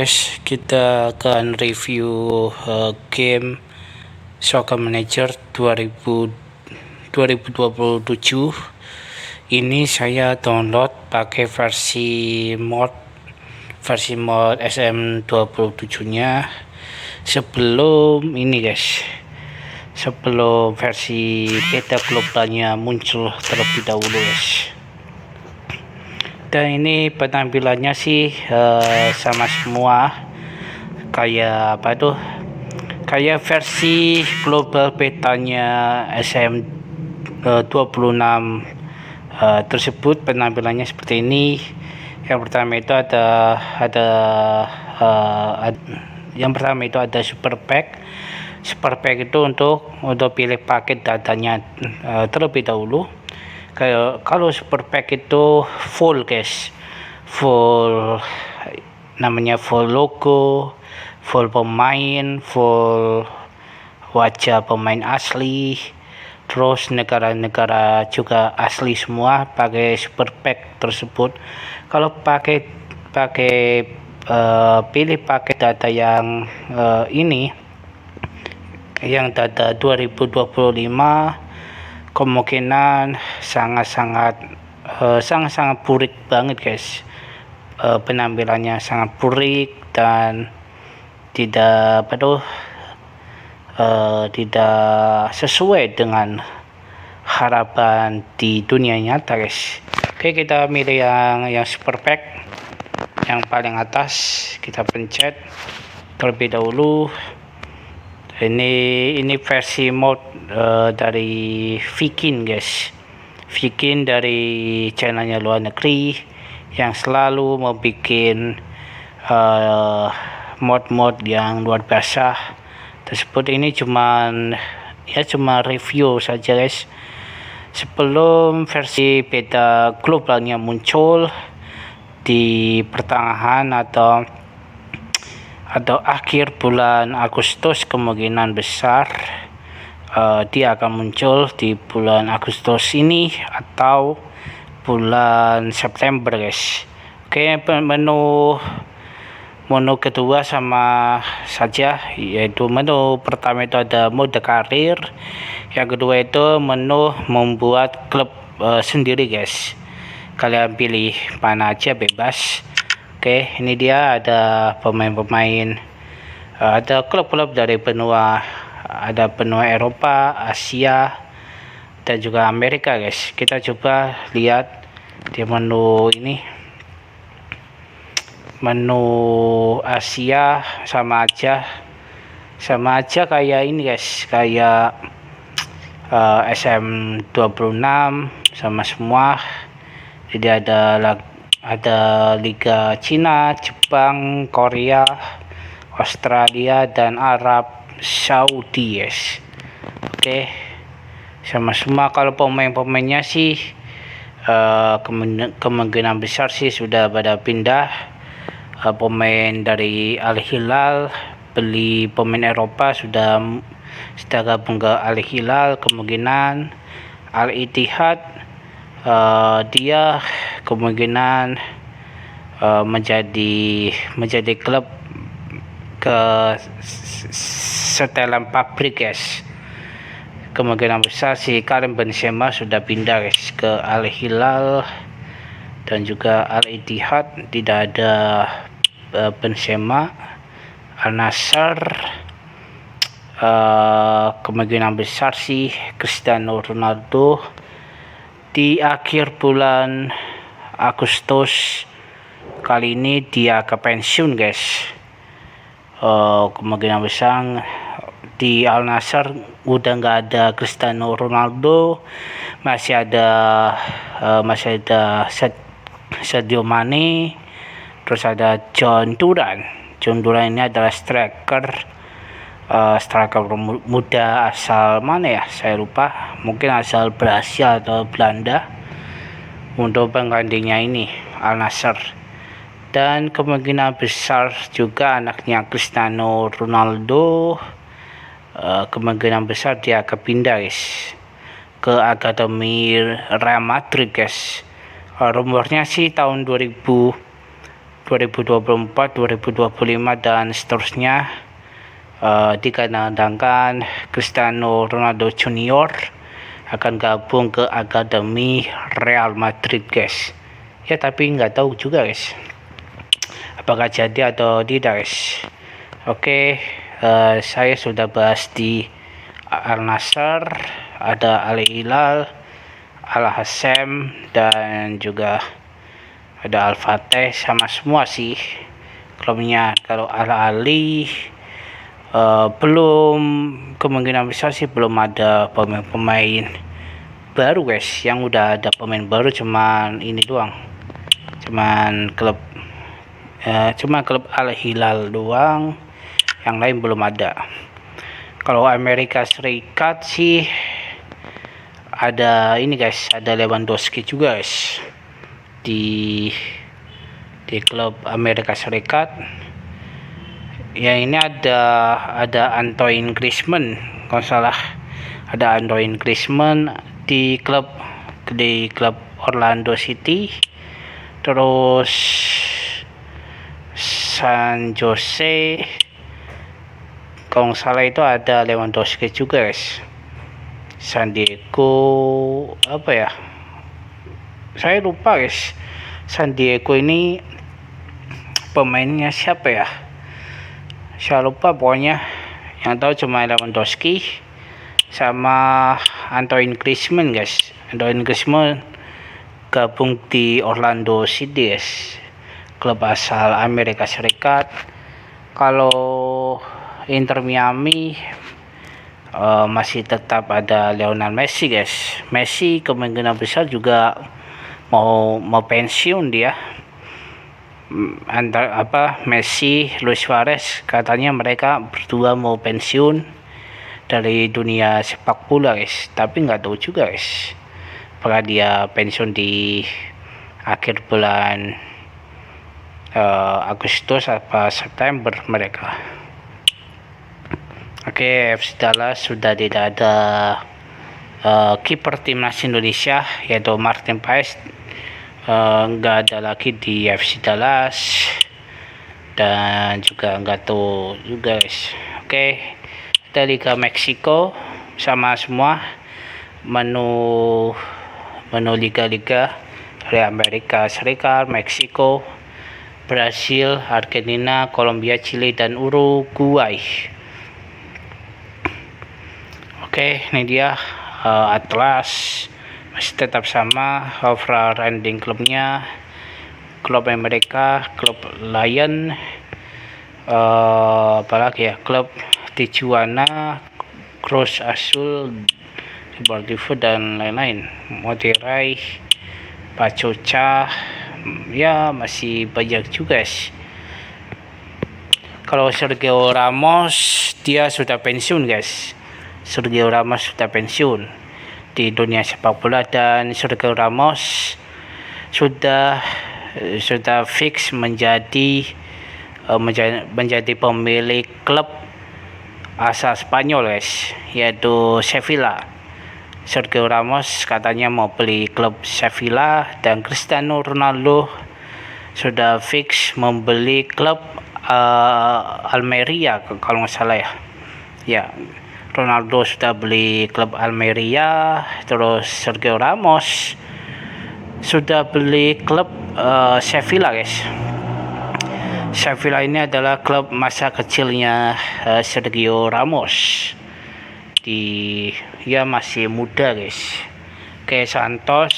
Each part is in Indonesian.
guys, kita akan review game Soccer Manager 2027. Ini saya download pakai versi mod SM27 nya sebelum ini guys, sebelum versi beta globalnya muncul terlebih dahulu guys. Dan ini penampilannya sih sama semua, kayak apa tuh, kayak versi global betanya SM26 tersebut. Penampilannya seperti ini. Yang pertama itu ada super pack. Super pack itu untuk pilih paket datanya terlebih dahulu. Kalau super pack itu full guys, full namanya, full logo, full pemain, full wajah pemain asli, terus negara-negara juga asli semua pakai super pack tersebut. Kalau pilih paket data yang ini, yang data 2025, kemungkinan sangat-sangat burik banget guys. Penampilannya sangat burik dan tidak sesuai dengan harapan di dunia nyata guys. Oke, kita milih yang super pack yang paling atas, kita pencet terlebih dahulu. Ini versi mod dari Vikin guys. Vikin dari channelnya luar negeri yang selalu membuat mod-mod yang luar biasa tersebut. Ini cuma review saja guys, sebelum versi beta globalnya muncul di pertengahan atau akhir bulan Agustus. Kemungkinan besar dia akan muncul di bulan Agustus ini atau bulan September guys. Oke, menu kedua sama saja, yaitu menu pertama itu ada mode karir, yang kedua itu menu membuat klub sendiri guys. Kalian pilih mana aja, bebas. Oke, ini dia ada pemain-pemain, ada klub-klub dari benua Eropa, Asia, dan juga Amerika guys. Kita coba lihat di menu ini. Menu Asia sama aja kayak ini guys, kayak SM26 sama semua. Jadi ada Liga Cina, Jepang, Korea, Australia, dan Arab Saudi guys. Oke, sama semua. Kalau pemain-pemainnya sih kemungkinan besar sih sudah pada pindah. Pemain dari Al Hilal, beli pemain Eropa sudah gabung ke Al Hilal. Kemungkinan Al Ittihad, dia kemungkinan menjadi klub ke setelan pabrik guys. Kemungkinan besar si Karim Benzema sudah pindah guys ke Al Hilal dan juga Al Ittihad. Tidak ada Benzema. Al Nassr, kemungkinan besar sih Cristiano Ronaldo di akhir bulan Agustus kali ini dia ke pensiun guys. Kemungkinan besar di Al Nassr udah nggak ada Cristiano Ronaldo, masih ada Sadio Mane, terus ada John Duran. Ini adalah striker muda asal mana ya, saya lupa, mungkin asal Brasil atau Belanda, untuk penggantinya ini Al Nassr. Dan kemungkinan besar juga anaknya Cristiano Ronaldo, kemungkinan besar dia akan pindah guys ke akademi Real Madrid guys. Rumornya sih tahun 2027 2024, 2025 dan seterusnya. Dikadang-kadangkan Cristiano Ronaldo Junior akan gabung ke akademi Real Madrid, guys. Ya, tapi nggak tahu juga, guys, apakah jadi atau tidak, guys. Oke, saya sudah bahas di Al Nassr, ada Al Hilal, Al Hassam, dan juga ada Al Fateh. Sama semua sih klubnya. Kalau Al Ahly belum, kemungkinan besar sih belum ada pemain baru, guys. Yang udah ada pemain baru cuman ini doang, cuman klub Al Hilal doang, yang lain belum ada. Kalau Amerika Serikat sih ada ini, guys, ada Lewandowski juga, guys, di klub Amerika Serikat. Ya, ini ada Antoine Griezmann, kalau salah, ada Antoine Griezmann di klub Orlando City. Terus San Jose, kalau nggak salah itu ada Lewandowski juga, guys. San Diego apa ya, saya lupa, guys. San Diego ini pemainnya siapa ya, saya lupa pokoknya. Yang tahu cuma Lewandowski sama Antoine Griezmann, guys. Antoine Griezmann gabung di Orlando City, guys, klub asal Amerika Serikat. Kalau Inter Miami masih tetap ada Lionel Messi, guys. Messi kemungkinan besar juga mau pensiun dia. Messi, Luis Suarez, katanya mereka berdua mau pensiun dari dunia sepak bola, guys. Tapi nggak tahu juga, guys, apakah dia pensiun di akhir bulan Agustus atau September mereka. Oke, FC Dallas sudah tidak ada kiper timnas Indonesia, yaitu Martin Paes. Nggak ada lagi di FC Dallas, dan juga nggak tahu juga, guys. Oke, ada Liga Meksiko sama semua menu liga-liga dari Amerika Serikat, Meksiko, Brasil, Argentina, Kolombia, Chili, dan Uruguay. Oke, ini dia Atlas. Masih tetap sama overall ranking klubnya. Klub Amerika, klub Lion, apalagi ya, klub Tijuana, Cruz Azul, Deportivo, dan lain-lain, Monterrey, Pachuca. Ya, masih banyak juga, guys. Kalau Sergio Ramos, dia sudah pensiun, guys. Sergio Ramos sudah pensiun di dunia sepak bola, dan Sergio Ramos sudah fix menjadi pemilik klub asal Spanyol, guys, yaitu Sevilla. Sergio Ramos katanya mau beli klub Sevilla, dan Cristiano Ronaldo sudah fix membeli klub Almeria, kalau nggak salah ya. Ya, Ronaldo sudah beli klub Almeria, terus Sergio Ramos sudah beli klub Sevilla, guys. Sevilla ini adalah klub masa kecilnya Sergio Ramos. Ya, masih muda, guys. Oke, Santos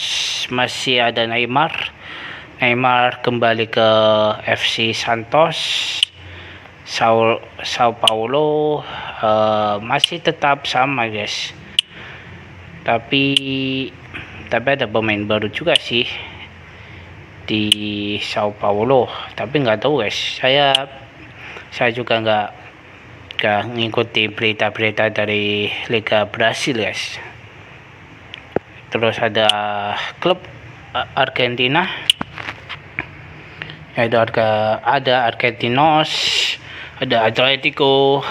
masih ada Neymar kembali ke FC Santos. Sao Paulo masih tetap sama, guys. Tapi ada pemain baru juga sih di Sao Paulo, tapi nggak tahu, guys. Saya juga nggak ngikuti berita-berita dari Liga Brasil, guys. Terus ada klub Argentina, yaitu ada Argentinos, ada Atletico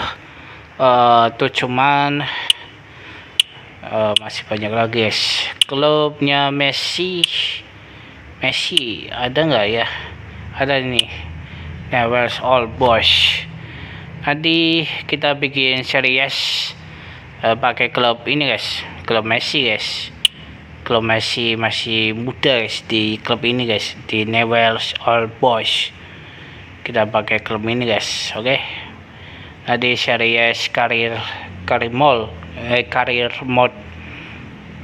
Tucumán, masih banyak lagi, guys. Klubnya Messi ada nggak ya? Ada ini, Newell's Old Boys. Nanti kita bikin series pakai klub ini guys, klub Messi guys. Klub Messi masih muda guys di klub ini guys, di Newell's Old Boys. Kita pakai klub ini guys, oke. Nanti series karir mode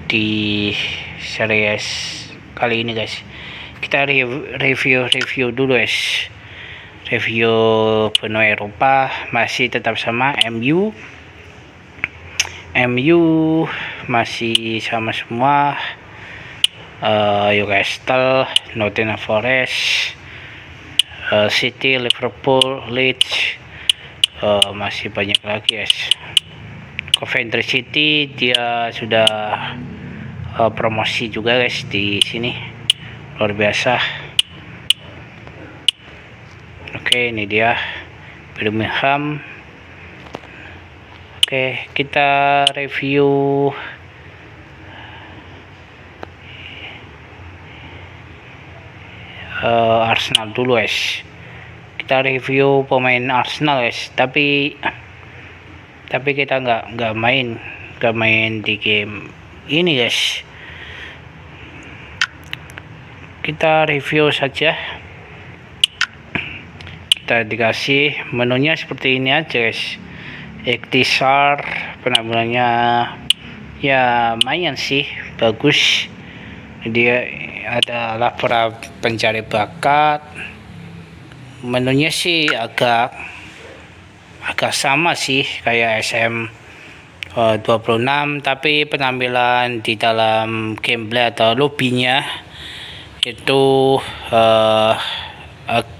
di series kali ini guys. Kita review dulu guys. Review benua Eropa masih tetap sama MU masih sama semua. Newcastle, Nottingham Forest, City, Liverpool, Leeds, masih banyak lagi guys. Coventry City dia sudah promosi juga guys di sini, luar biasa. Oke, ini dia Birmingham. Oke, kita review Arsenal dulu guys. Kita review pemain Arsenal guys, tapi kita nggak main di game ini guys. Kita review saja. Kita dikasih menunya seperti ini aja guys. Ikhtisar, penampilannya ya lumayan sih, bagus. Dia adalah para pencari bakat. Menunya sih agak sama sih kayak SM26, tapi penampilan di dalam gameplay atau lobbynya itu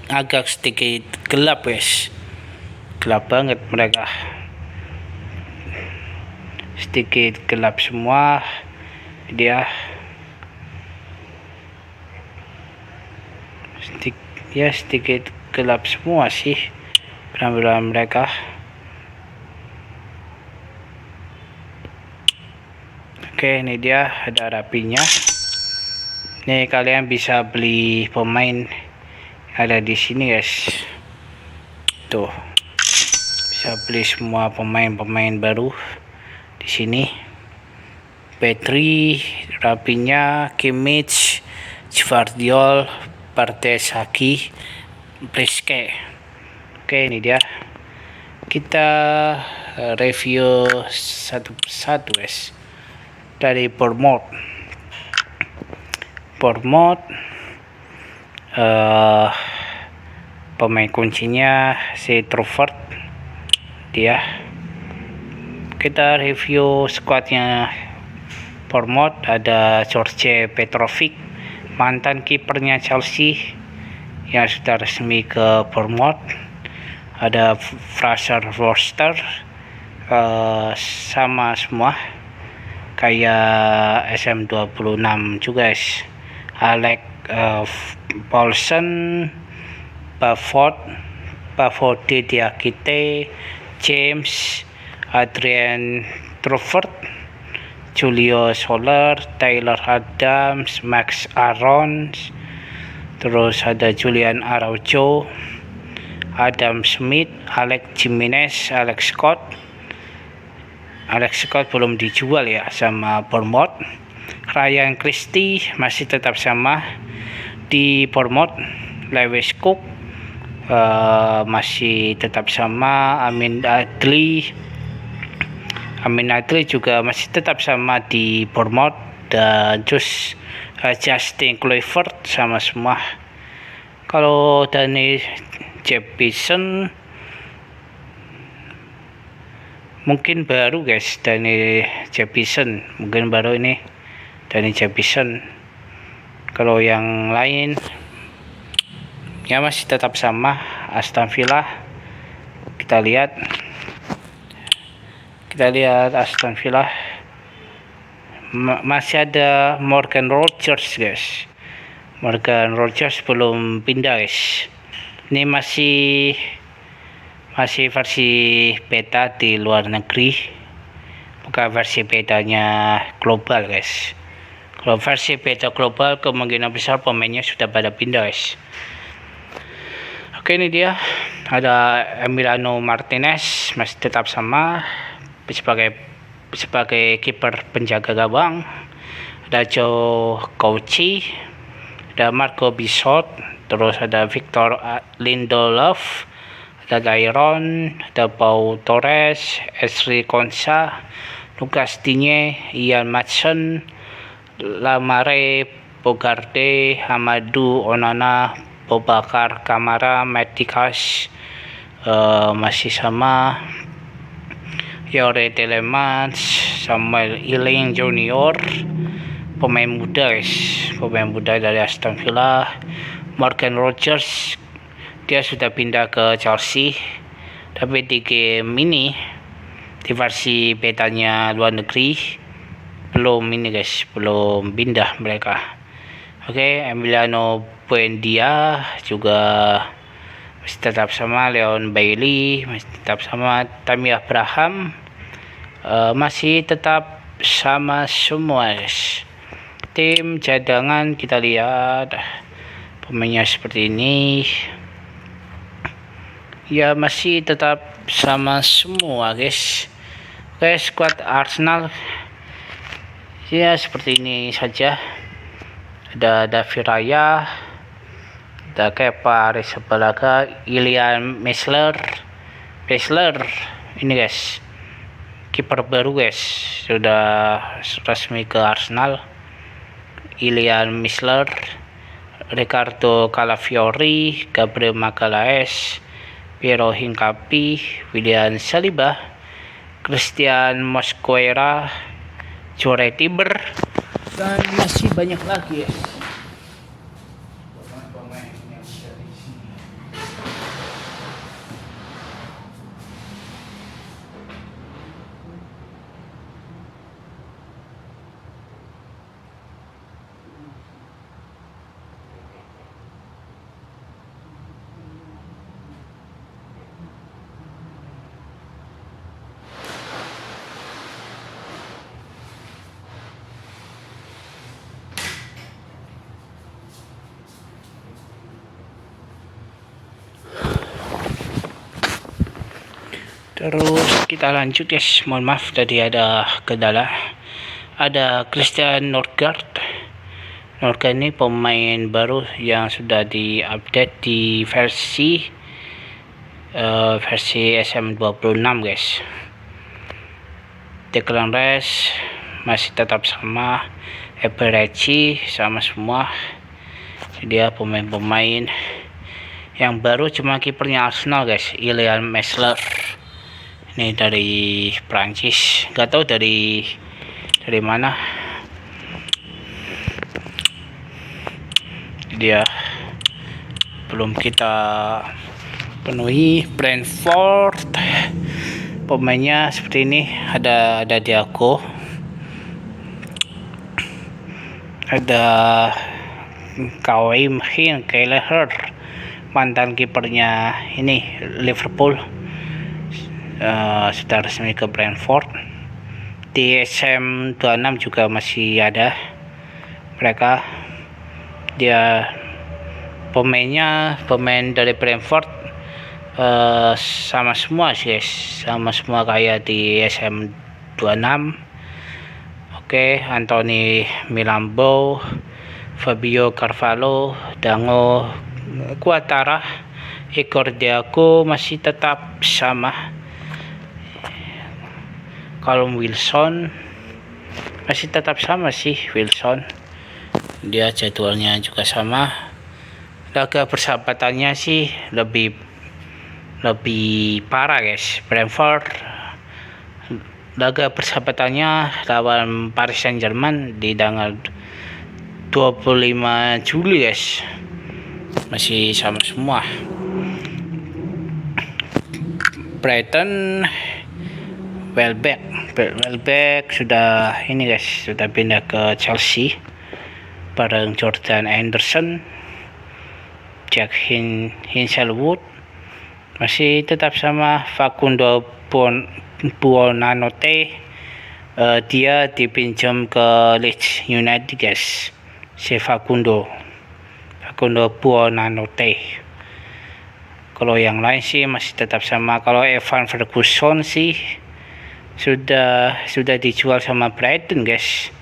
agak sedikit gelap guys, gelap banget mereka, sedikit gelap semua dia, sedikit gelap semua sih penampilan mereka. Oke, ini dia ada rapinya. Nih kalian bisa beli pemain ada di sini guys, tuh bisa beli semua pemain baru di sini. Petri, rapinya, Kimmich, Gvardiol, Partey, Priske. Oke, ini dia. Kita review satu persatu guys. Dari Bournemouth, pemain kuncinya si Truffert dia. Kita review squadnya Bournemouth. Ada George Petrovic, mantan kipernya Chelsea yang sudah resmi ke Bournemouth. Ada Fraser Forster, sama semua kayak SM26 juga guys. Alex Paulsen, Bafode Diakite, James, Adrian Truffert, Julio Soler, Taylor Adams, Max Aarons, terus ada Julian Araujo, Adam Smith, Alex Jimenez, Alex Scott belum dijual ya sama Bournemouth. Ryan Christie masih tetap sama di Bournemouth. Lewis Cook masih tetap sama. Amin Adli juga masih tetap sama di Bournemouth. Dan Justin Kluivert sama semua. Kalau Danny Jeppesen mungkin baru guys, Danny Jeppesen mungkin baru ini Danny Jeppesen. Kalau yang lain ya masih tetap sama. Aston Villa, kita lihat Aston Villa masih ada Morgan Rogers guys. Morgan Rogers belum pindah guys. Ini masih versi beta di luar negeri, bukan versi betanya global guys. Kalau versi beta global kemungkinan besar pemainnya sudah pada pindah guys. Oke, ini dia ada Emiliano Martinez masih tetap sama sebagai kiper penjaga gawang. Ada Joe Cauchi, ada Marco Bisot, terus ada Victor Lindelof, ada Dairon, ada Pau Torres, Esri Konsa, Lucas Digne, Ian Maatsen, Lamare, Bogarde, Amadou Onana, Boubacar Kamara, Matikas, masih sama Yore Telemans, Samuel Iling Junior, pemain muda dari Aston Villa. Morgan Rogers, dia sudah pindah ke Chelsea, tapi di game ini di versi betanya luar negeri belum pindah mereka. Oke, Emiliano Buendia juga masih tetap sama. Leon Bailey masih tetap sama. Tammy Abraham masih tetap sama semua. Tim cadangan kita lihat pemainnya seperti ini, ya masih tetap sama semua guys. Oke, squad Arsenal ya seperti ini saja. Ada David Raya, ada Kepa Arrizabalaga, Ilian Messler ini guys, kiper baru guys, sudah resmi ke Arsenal. Ilian Messler, Ricardo Calafiori, Gabriel Magalhaes, Piero Hincapi, William Saliba, Christian Mosquera, Jure Tiber, dan masih banyak lagi ya. Terus kita lanjut guys, mohon maaf tadi ada kendala. Ada Christian Nørgaard ini pemain baru yang sudah diupdate di versi SM26 guys. Declan Rice masih tetap sama, Eberechi sama semua. Dia pemain-pemain yang baru, cuma kipernya Arsenal guys, Ilian Messler. Ini dari Prancis, nggak tahu dari mana dia, belum kita penuhi. Brentford pemainnya seperti ini, ada Diago, ada Kawhi Kelleher, mantan kipernya ini Liverpool, sudah resmi ke Brentford. Di SM26 juga masih ada mereka. Dia pemain dari Brentford sama semua sih guys, sama semua kayak di SM26. Oke, Anthony Milambo, Fabio Carvalho, Dango Quatara, Igor Diago masih tetap sama. Callum Wilson masih tetap sama sih, Wilson. Dia jadwalnya juga sama. Laga persahabatannya sih lebih parah guys. Brentford laga persahabatannya lawan Paris Saint-Germain di tanggal 25 Juli guys. Masih sama semua. Brighton Welbeck sudah ini guys, sudah pindah ke Chelsea bareng Jordan Henderson. Jack Hinshelwood masih tetap sama. Facundo Buonanotte, dia dipinjam ke Leeds United guys, si Facundo Buonanotte. Kalau yang lain sih masih tetap sama. Kalau Evan Ferguson sih sudah dijual sama Brighton guys.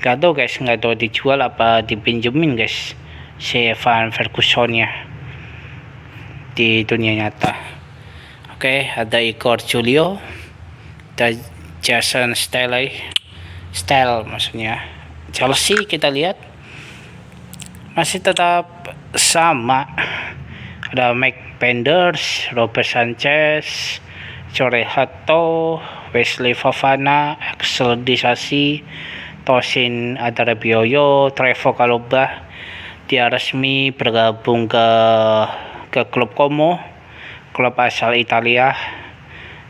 Gak tahu dijual apa dipinjemin guys si Evan Fergusonnya di dunia nyata. Oke, ada Igor Julio, ada Jason Style maksudnya Chelsea. Kita lihat masih tetap sama. Ada Mike Penders, Robert Sanchez, Jorge Hato, Wesley Fofana, Axel Disasi, Tosin Adarabioyo, Trevoh Chalobah. Dia resmi bergabung ke klub Como, klub asal Italia.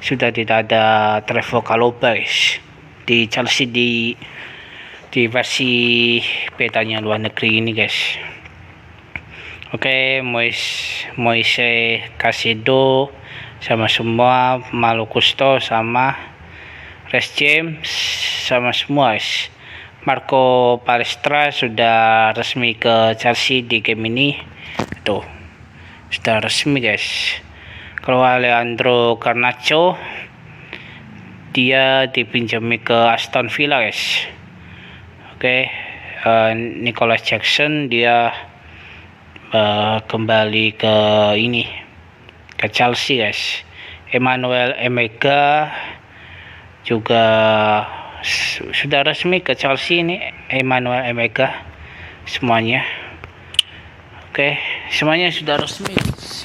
Sudah tidak ada Trevoh Chalobah guys di Chelsea di versi betanya luar negeri ini guys. Oke, Moise Caicedo sama semua, Malo Gusto sama Reece James sama semua guys. Marco Palestra sudah resmi ke Chelsea di game ini. Tuh, sudah resmi guys. Kalau Alejandro Garnacho dia dipinjami ke Aston Villa guys. Oke, Nicholas Jackson dia kembali ke Chelsea guys. Emmanuel Emega juga sudah resmi ke Chelsea ini. Emmanuel Emega semuanya. Oke, semuanya sudah resmi guys.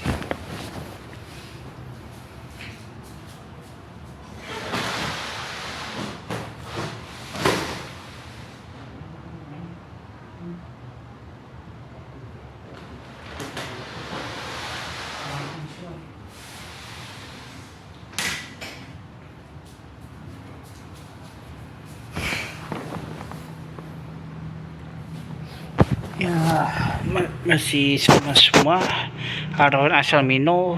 Ya, masih sama semua. Aaron Asalmino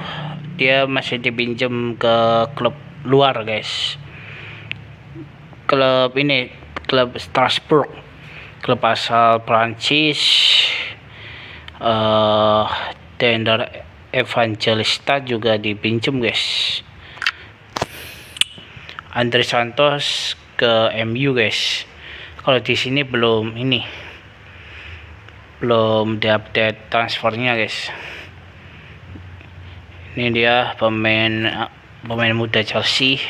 dia masih dipinjam ke klub luar guys. Klub Strasbourg, klub asal Prancis. Tender Evangelista juga dipinjam guys. Andre Santos ke MU guys. Kalau di sini belum diupdate transfernya guys. Ini dia pemain muda Chelsea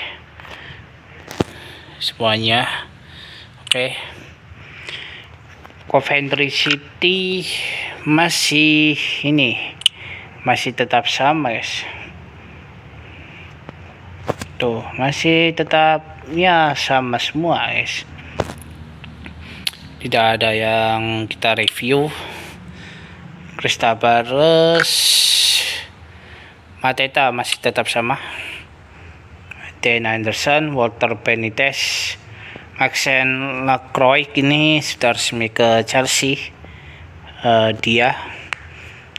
semuanya. Oke. Coventry City masih tetap sama guys. Tuh, masih tetap ya sama semua guys. Tidak ada yang kita review. Crystal Palace, Mateta masih tetap sama. Dan Anderson, Walter Benitez, Maxen Lacroix ini sudah resmi ke Chelsea. Dia,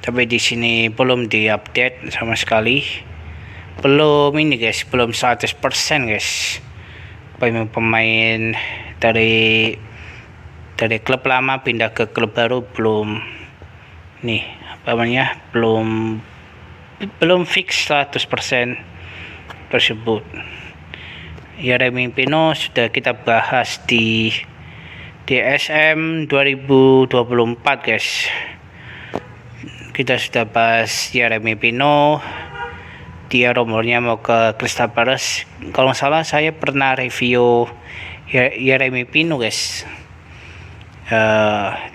tapi di sini belum diupdate sama sekali. Belum guys, belum 100% guys. Pemain dari klub lama pindah ke klub baru belum belum fix 100% tersebut. Yeremy Pino sudah kita bahas di SM 2024 guys. Kita sudah bahas Yeremy Pino. Dia rumornya mau ke Crystal Palace. Kalau nggak salah saya pernah review Yeremy Pino guys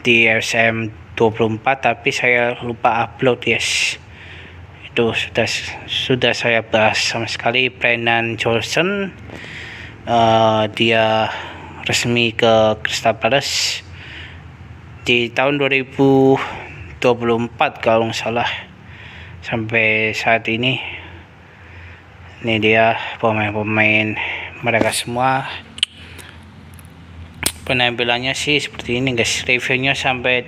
di SM 24, tapi saya lupa upload guys. Itu sudah saya bahas sama sekali. Brennan Johnson dia resmi ke Crystal Palace di tahun 2024 kalau nggak salah. Sampai saat ini dia pemain mereka semua. Penampilannya sih seperti ini guys. Reviewnya sampai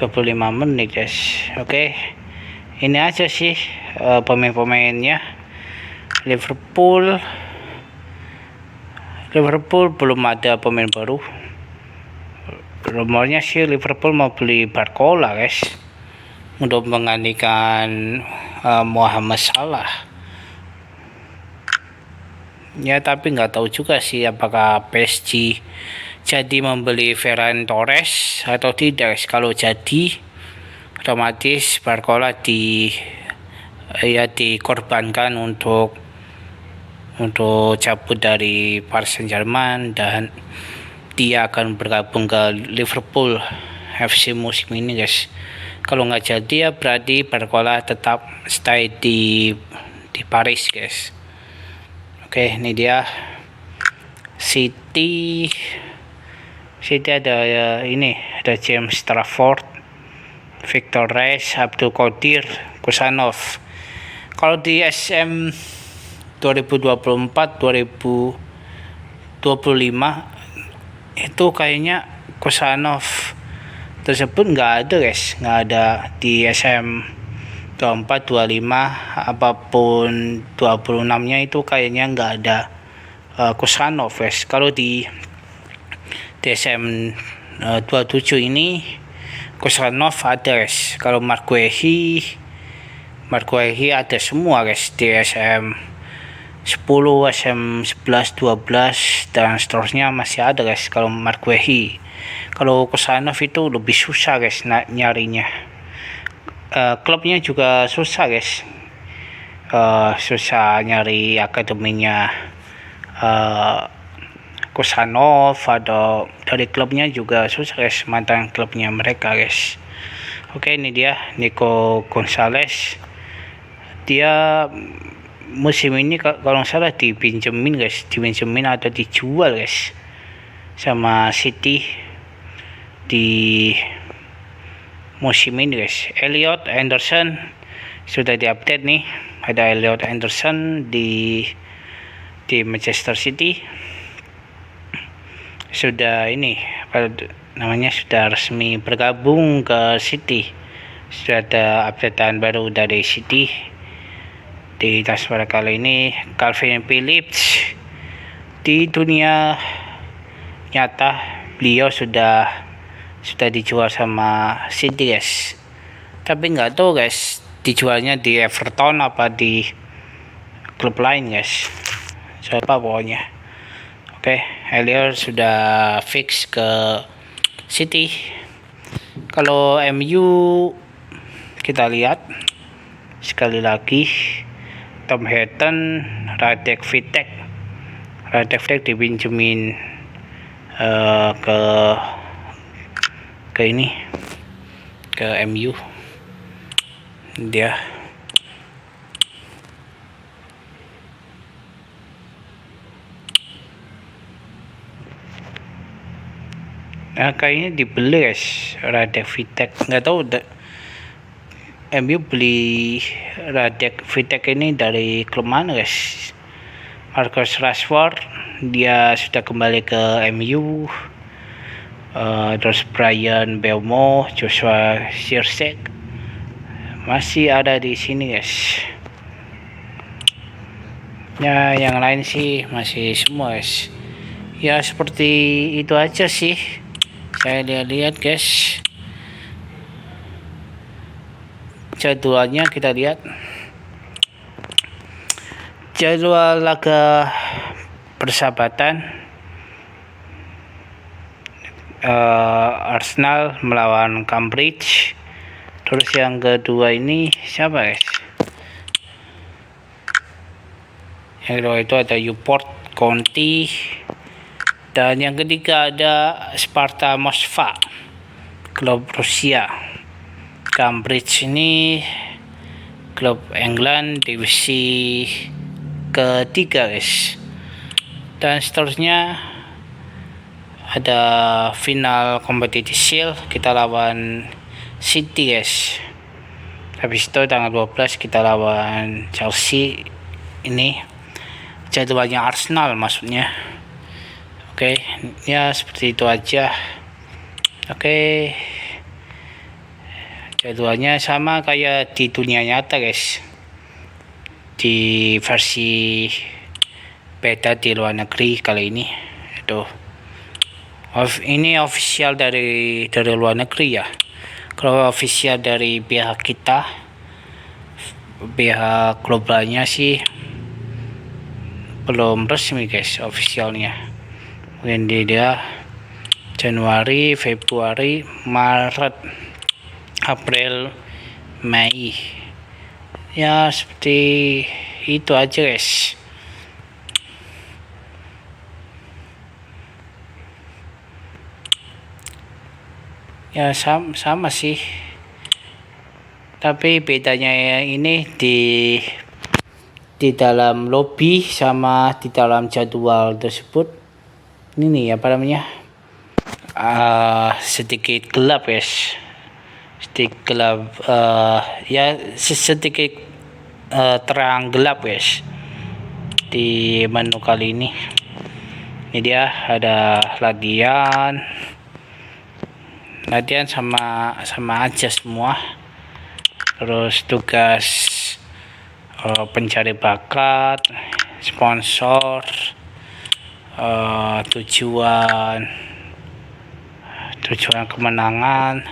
25 menit guys. Oke, ini aja sih pemain-pemainnya. Liverpool belum ada pemain baru. Rumornya sih Liverpool mau beli Barcola guys. untuk menggantikan Mohamed Salah. Ya, tapi nggak tahu juga sih apakah PSG jadi membeli Ferran Torres atau tidak. Kalau jadi, otomatis Barcola dikorbankan untuk cabut dari Paris Saint-Germain, dan dia akan bergabung ke Liverpool FC musim ini, guys. Kalau nggak jadi, ya berarti Barcola tetap stay di Paris, guys. Oke, ini dia City ada ada James Trafford, Victor Reis, Abdul Qadir, Kusanov. Kalau di SM 2024-2025 itu kayaknya Kusanov tersebut nggak ada, guys. Nggak ada di SM 24-25 apapun 26-nya itu kayaknya nggak ada Kusanov, guys. Kalau di SM 27 ini Kusanov ada, guys. Kalau Marquehi ada semua, guys, di SM 10, SM 11, 12 dan seterusnya masih ada, guys. Kalau Marquehi, kalau Kusanov itu lebih susah, guys, nyarinya. Klubnya juga susah, guys. Susah nyari akademinya Kusanov, atau dari klubnya juga susah, guys, mantan klubnya mereka, guys. Oke, ini dia Nico Gonzalez. Dia musim ini kalau nggak salah dipinjemin, guys, atau dijual, guys, sama City di musim ini, guys. Elliot Anderson sudah diupdate nih, ada Elliot Anderson di Manchester City. Sudah sudah resmi bergabung ke City. Sudah ada updatean baru dari City di transfer kali ini. Calvin Phillips, di dunia nyata beliau sudah dijual sama City, guys. Tapi nggak tahu, guys, dijualnya di Everton apa di klub lain, guys. Siapa pokoknya. Oke, Elliot sudah fix ke City. Kalau MU kita lihat sekali lagi, Tom Heaton, Radek Vitek dipinjemin ke MU. Dia kayaknya dibeli, guys, Radek Vitek. Nggak tahu MU beli Radek Vitek ini dari klub mana, guys. Marcus Rashford, dia sudah kembali ke MU. Terus Brian Belmo, Joshua Zirkzee masih ada di sini, guys. Ya, yang lain sih masih semua, guys. Ya, seperti itu aja sih saya lihat, guys. Jadwalnya kita lihat. Jadwal laga persahabatan, Arsenal melawan Cambridge. Terus yang kedua ini siapa, guys? Yang kedua itu ada Newport County, dan yang ketiga ada Sparta Moskva, klub Rusia. Cambridge ini klub England divisi ketiga, guys. Dan seterusnya ada final Competitive Shield, kita lawan City, guys. Habis itu tanggal 12 kita lawan Chelsea. Ini jadwalnya Arsenal maksudnya. Oke, ya seperti itu aja. Oke, jadwalnya sama kayak di dunia nyata, guys. Di versi beta di luar negeri kali ini. Itu ini official dari luar negeri, ya. Kalau official dari pihak kita, pihak globalnya sih belum resmi guys officialnya. Mungkin dia Januari, Februari, Maret, April, Mei. Ya seperti itu aja guys. Ya sama sih, tapi bedanya ini di dalam lobby sama di dalam jadwal tersebut. Ini nih apa namanya, sedikit gelap guys, sedikit gelap, ya sedikit terang gelap guys di menu kali ini. Ini dia ada latihan sama aja semua. Terus tugas pencari bakat, sponsor, tujuan kemenangan,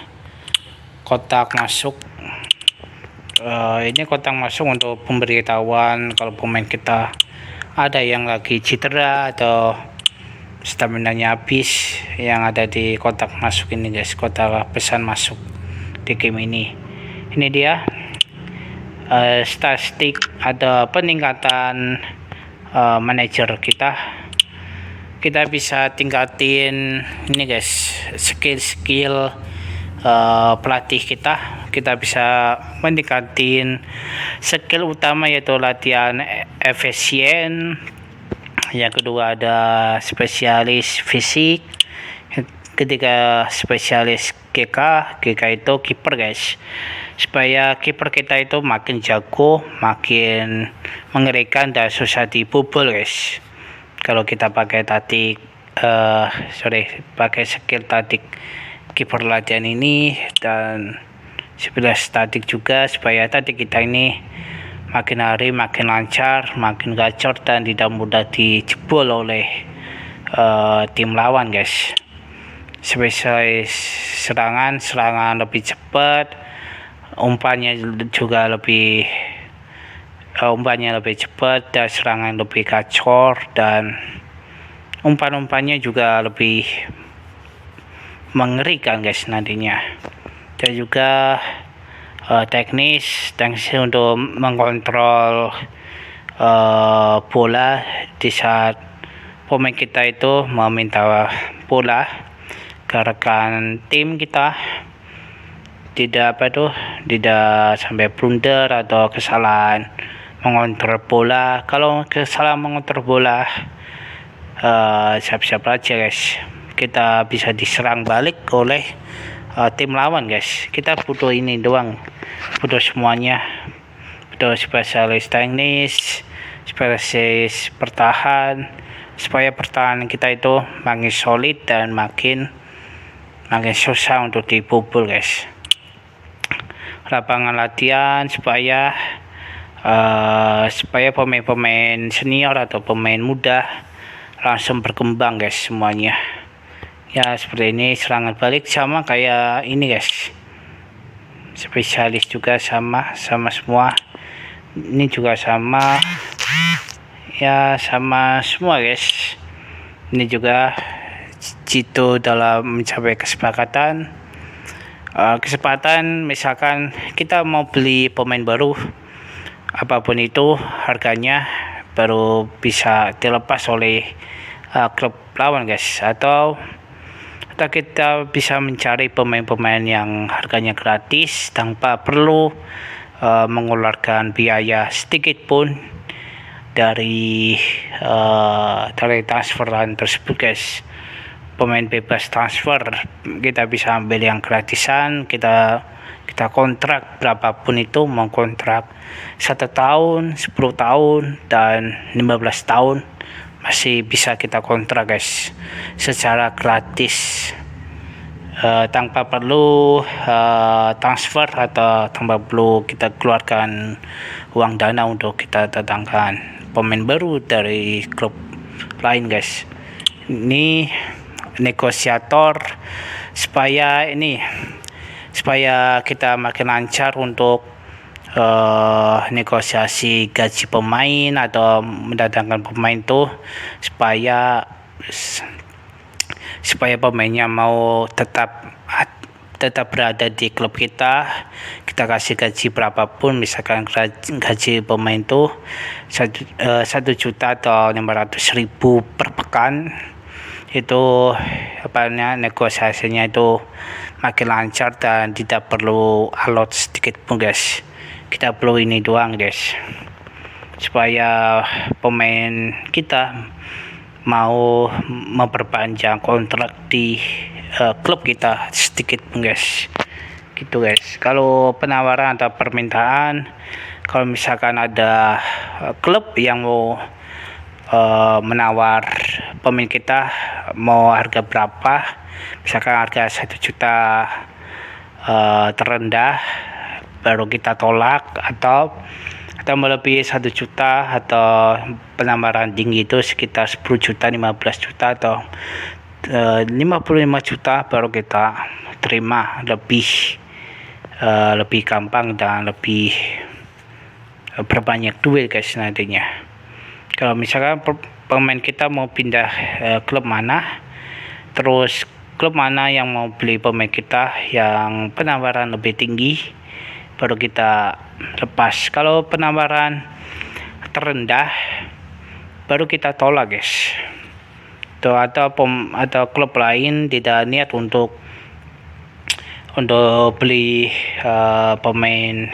kotak masuk. Ini kotak masuk untuk pemberitahuan kalau pemain kita ada yang lagi cedera atau stamina-nya habis, yang ada di kotak masuk ini guys, kotak pesan masuk di game ini. Ini dia statistik, ada peningkatan manajer kita bisa tingkatin ini guys, skill pelatih kita bisa meningkatin skill utama, yaitu latihan efisien. Yang kedua ada spesialis fisik, ketiga spesialis GK itu kiper guys, supaya kiper kita itu makin jago, makin mengerikan dan susah dibobol guys. Kalau kita pakai taktik pakai skill taktik kiper latihan ini, dan sebelas taktik juga, supaya taktik kita ini makin hari makin lancar, makin gacor, dan tidak mudah dijebol oleh tim lawan guys. Spesialis serangan lebih cepat, umpannya juga lebih cepat, dan serangan lebih gacor, dan umpan-umpannya juga lebih mengerikan guys nantinya. Dan juga teknis untuk mengontrol bola di saat pemain kita itu meminta bola ke rekan tim kita, tidak sampai blunder atau kesalahan mengontrol bola. Kalau kesalahan mengontrol bola, siap-siap aja guys, kita bisa diserang balik oleh tim lawan guys. Kita butuh ini doang, butuh semuanya, butuh spesialis teknis, spesialis bertahan, supaya pertahanan kita itu makin solid dan makin susah untuk dibobol guys. Lapangan latihan supaya pemain senior atau pemain muda langsung berkembang guys semuanya. Ya seperti ini, serangan balik sama kayak ini guys, spesialis juga sama semua, ini juga sama, ya sama semua guys. Ini juga jitu dalam mencapai kesepakatan, misalkan kita mau beli pemain baru, apapun itu harganya baru bisa dilepas oleh klub lawan guys, atau kita bisa mencari pemain-pemain yang harganya gratis tanpa perlu mengeluarkan biaya sedikit pun dari transferan tersebut guys. Pemain bebas transfer kita bisa ambil yang gratisan, kita kontrak berapapun itu, mau kontrak 1 tahun, 10 tahun, dan 15 tahun masih bisa kita kontrak guys secara gratis, tanpa perlu transfer atau tanpa perlu kita keluarkan uang dana untuk kita datangkan pemain baru dari klub lain guys. Ini negosiator supaya ini supaya kita makin lancar untuk negosiasi gaji pemain atau mendatangkan pemain tuh, supaya pemainnya mau tetap berada di klub kita kasih gaji berapapun. Misalkan gaji pemain tuh 1 juta atau 500.000 per pekan, itu negosiasinya itu makin lancar dan tidak perlu alot sedikit pun guys. Kita perlu ini doang guys, supaya pemain kita mau memperpanjang kontrak di klub kita sedikit pun guys, gitu guys. Kalau penawaran atau permintaan, kalau misalkan ada klub yang mau menawar pemain kita, mau harga berapa, misalkan harga 1 juta terendah, baru kita tolak, atau melebihi 1 juta atau penawaran tinggi itu sekitar 10 juta, 15 juta atau 55 juta, baru kita terima. Lebih gampang dan lebih berbanyak duit guys nantinya. Kalau misalkan pemain kita mau pindah klub mana, terus klub mana yang mau beli pemain kita yang penawaran lebih tinggi, baru kita lepas. Kalau penawaran terendah, baru kita tolak guys. Atau klub lain tidak niat untuk beli pemain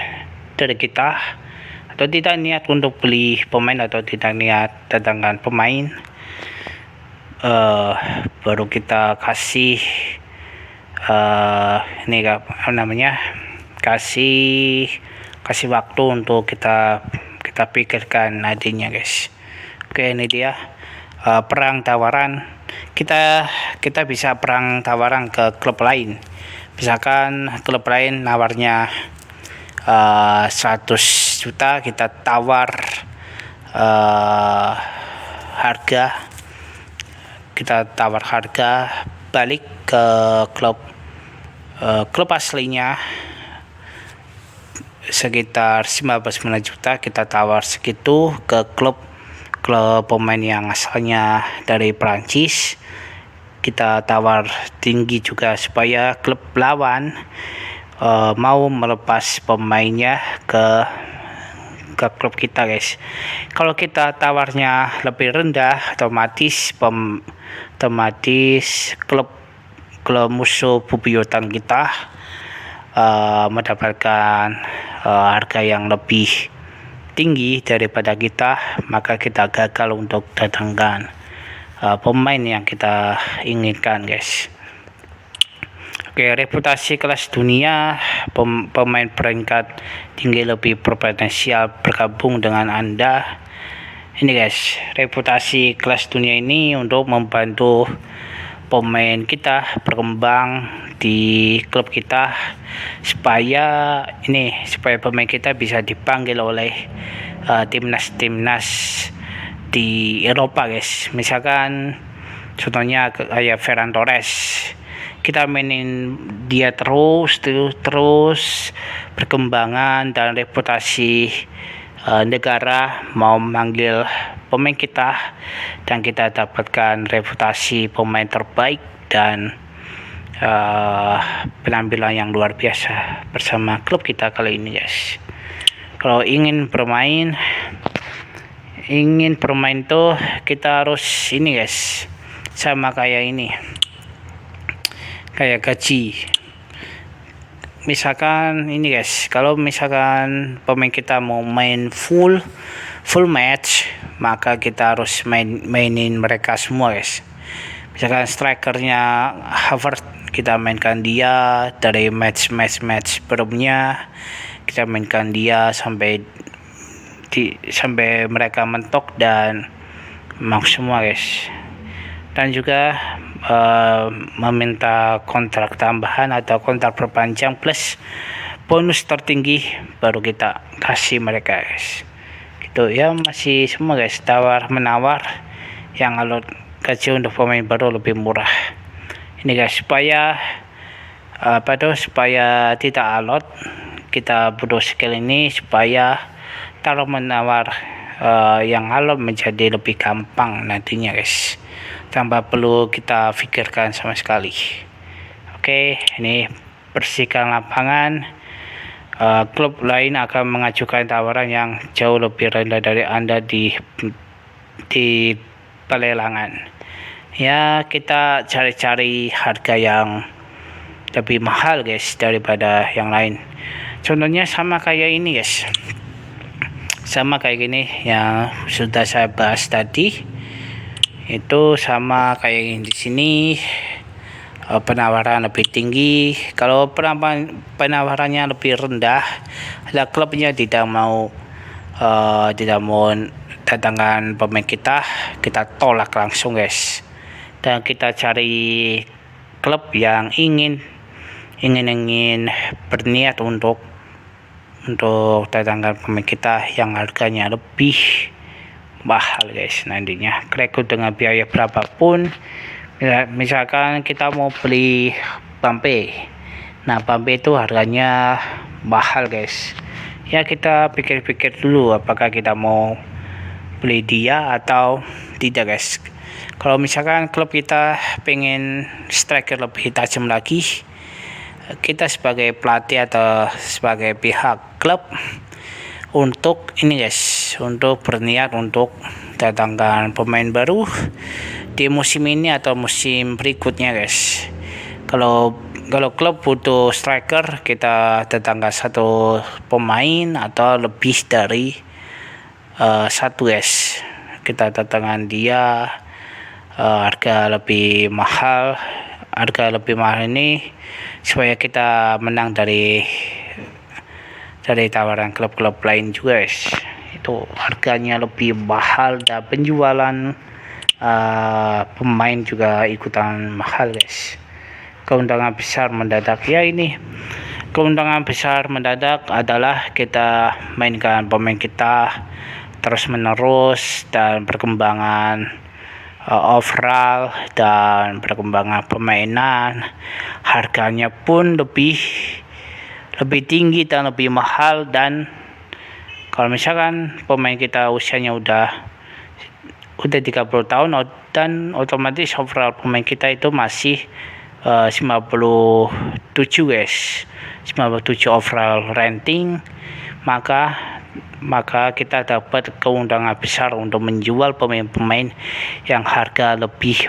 dari kita, atau tidak niat untuk beli pemain, atau tidak niat datangkan pemain, baru kita kasih kasih waktu untuk kita pikirkan nantinya guys. Oke, ini dia perang tawaran. Kita bisa perang tawaran ke klub lain. Misalkan klub lain nawarnya 100 juta, kita tawar harga balik ke klub aslinya sekitar 15 juta. Kita tawar segitu ke klub pemain yang asalnya dari Prancis. Kita tawar tinggi juga supaya klub lawan mau melepas pemainnya ke klub kita guys. Kalau kita tawarnya lebih rendah, otomatis klub musuh bubuyutan kita mendapatkan harga yang lebih tinggi daripada kita, maka kita gagal untuk datangkan pemain yang kita inginkan guys. Oke, reputasi kelas dunia, pemain peringkat tinggi lebih berpotensial bergabung dengan Anda. Ini guys, reputasi kelas dunia ini untuk membantu pemain kita berkembang di klub kita, supaya pemain kita bisa dipanggil oleh timnas di Eropa guys. Misalkan contohnya kayak Ferran Torres, kita mainin dia terus perkembangan dan reputasi negara mau memanggil pemain kita, dan kita dapatkan reputasi pemain terbaik dan penampilan yang luar biasa bersama klub kita kali ini guys. Kalau ingin bermain tuh kita harus ini guys, sama kayak gaji. Misalkan ini guys, kalau misalkan pemain kita mau main full match, maka kita harus mainin mereka semua guys. Misalkan strikernya Havertz, kita mainkan dia dari match sebelumnya, kita mainkan dia sampai mereka mentok dan mau semua guys. Dan juga meminta kontrak tambahan atau kontrak perpanjang plus bonus tertinggi, baru kita kasih mereka guys. Gitu ya, masih semua guys, tawar menawar yang alur gaji untuk pemain baru lebih murah. Ini guys, supaya supaya tidak alot, kita butuh skill ini supaya taruh menawar yang alot menjadi lebih gampang nantinya guys, tanpa perlu kita pikirkan sama sekali. Oke, ini bersihkan lapangan. Klub lain akan mengajukan tawaran yang jauh lebih rendah dari Anda di pelelangan. Ya, kita cari-cari harga yang lebih mahal guys daripada yang lain. Contohnya sama kayak ini guys, sama kayak gini yang sudah saya bahas tadi, itu sama kayak yang di sini. Penawaran lebih tinggi. Kalau penawarannya lebih rendah, ada klubnya tidak mau datangkan pemain kita tolak langsung guys, dan kita cari klub yang ingin berniat untuk datangkan pemain kita yang harganya lebih mahal guys nantinya. Rekrut dengan biaya berapapun. Misalkan kita mau beli Bampe, nah Bampe itu harganya mahal guys. Ya, kita pikir-pikir dulu apakah kita mau beli dia atau tidak guys. Kalau misalkan klub kita pengen striker lebih tajam lagi, kita sebagai pelatih atau sebagai pihak klub untuk ini guys, untuk berniat untuk datangkan pemain baru di musim ini atau musim berikutnya guys. Kalau klub butuh striker, kita datangkan satu pemain atau lebih dari satu guys. Kita datangkan dia harga lebih mahal. Harga lebih mahal ini supaya kita menang dari tawaran klub-klub lain juga guys. Itu harganya lebih mahal dan penjualan pemain juga ikutan mahal guys. Keuntungan besar mendadak, ya ini keuntungan besar mendadak adalah kita mainkan pemain kita terus menerus, dan perkembangan overall dan perkembangan permainan, harganya pun lebih tinggi dan lebih mahal. Dan kalau misalkan pemain kita usianya udah 30 tahun, dan otomatis overall pemain kita itu masih 57 guys, 57 overall rating, maka kita dapat keuntungan besar untuk menjual pemain-pemain yang harga lebih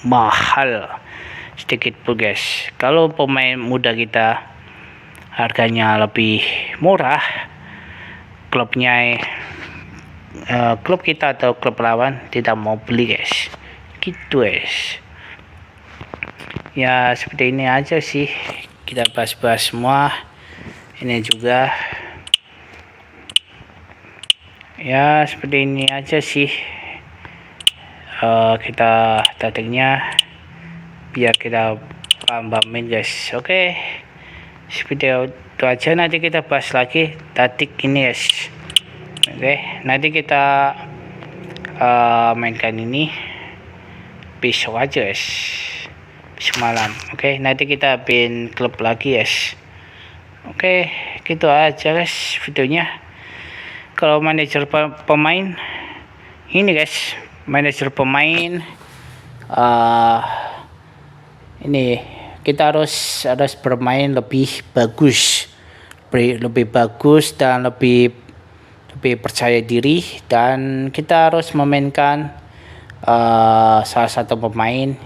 mahal sedikit pun guys. Kalau pemain muda kita harganya lebih murah, klub kita atau klub lawan tidak mau beli guys, gitu guys. Ya, seperti ini aja sih, kita bahas semua ini juga. Ya, seperti ini aja sih, kita tatiknya biar kita pahamin guys. Oke, seperti itu aja, nanti kita bahas lagi tatik ini guys. Oke, nanti kita mainkan ini besok aja guys, besok malam. Oke, nanti kita pin klub lagi guys. Oke, gitu aja guys videonya. Kalau manajer pemain ini guys, manajer pemain ini kita harus bermain lebih bagus dan lebih percaya diri, dan kita harus memainkan salah satu pemain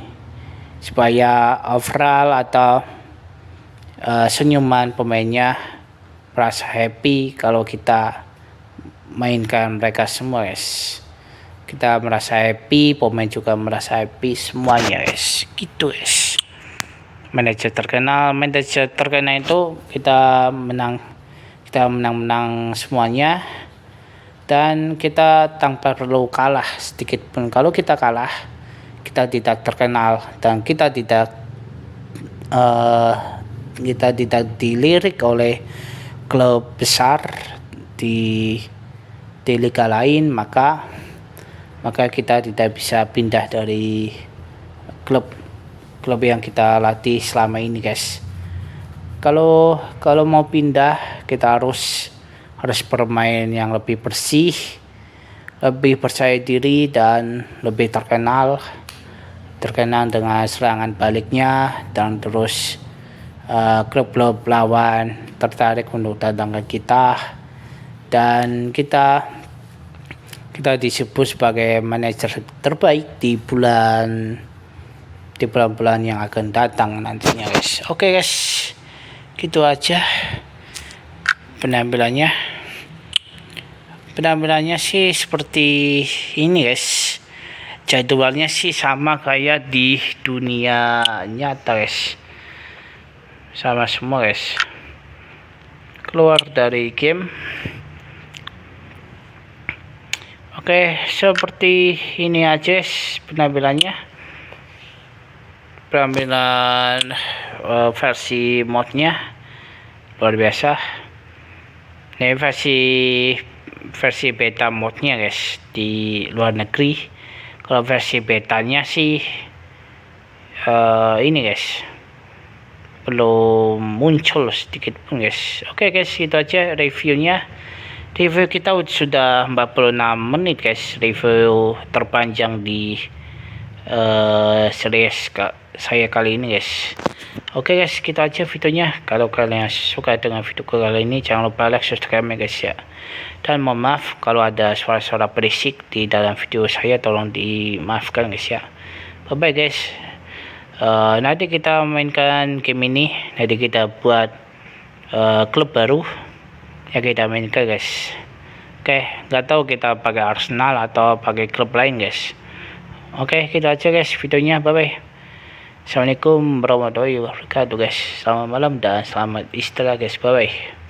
supaya overall atau senyuman pemainnya merasa happy. Kalau kita mainkan mereka semua guys, kita merasa happy, pemain juga merasa happy, semuanya guys, gitu guys. Manajer terkenal itu kita menang semuanya, dan kita tanpa perlu kalah sedikit pun. Kalau kita kalah, kita tidak terkenal, dan kita tidak dilirik oleh klub besar di liga lain, maka kita tidak bisa pindah dari klub klub yang kita latih selama ini guys. Kalau mau pindah kita harus bermain yang lebih bersih, lebih percaya diri, dan lebih terkenal dengan serangan baliknya, dan terus klub-klub lawan tertarik untuk datangkan kita, dan kita disebut sebagai manajer terbaik di bulan-bulan yang akan datang nantinya guys. Oke guys, gitu aja penampilannya sih seperti ini guys. Jadwalnya sih sama kayak di dunia nyata guys, sama semua guys. Keluar dari game. Oke, seperti ini aja penampilan versi modnya luar biasa. Ini versi beta modnya guys di luar negeri. Kalau versi betanya sih ini guys belum muncul sedikit pun guys. Oke guys, gitu aja reviewnya. Review kita sudah 46 menit guys, review terpanjang di series saya kali ini guys. Oke guys, gitu aja videonya. Kalau kalian suka dengan video kali ini, jangan lupa like, subscribe guys ya. Dan mohon maaf kalau ada suara-suara berisik di dalam video saya, tolong dimaafkan guys ya. Bye bye guys. Nanti kita mainkan game ini, nanti kita buat klub baru yang kita mainkan guys. Oke, nggak tahu kita pakai Arsenal atau pakai klub lain guys. Oke, gitu aja guys videonya. Bye bye. Assalamualaikum warahmatullahi wabarakatuh guys. Selamat malam dan selamat istirahat guys. Bye bye.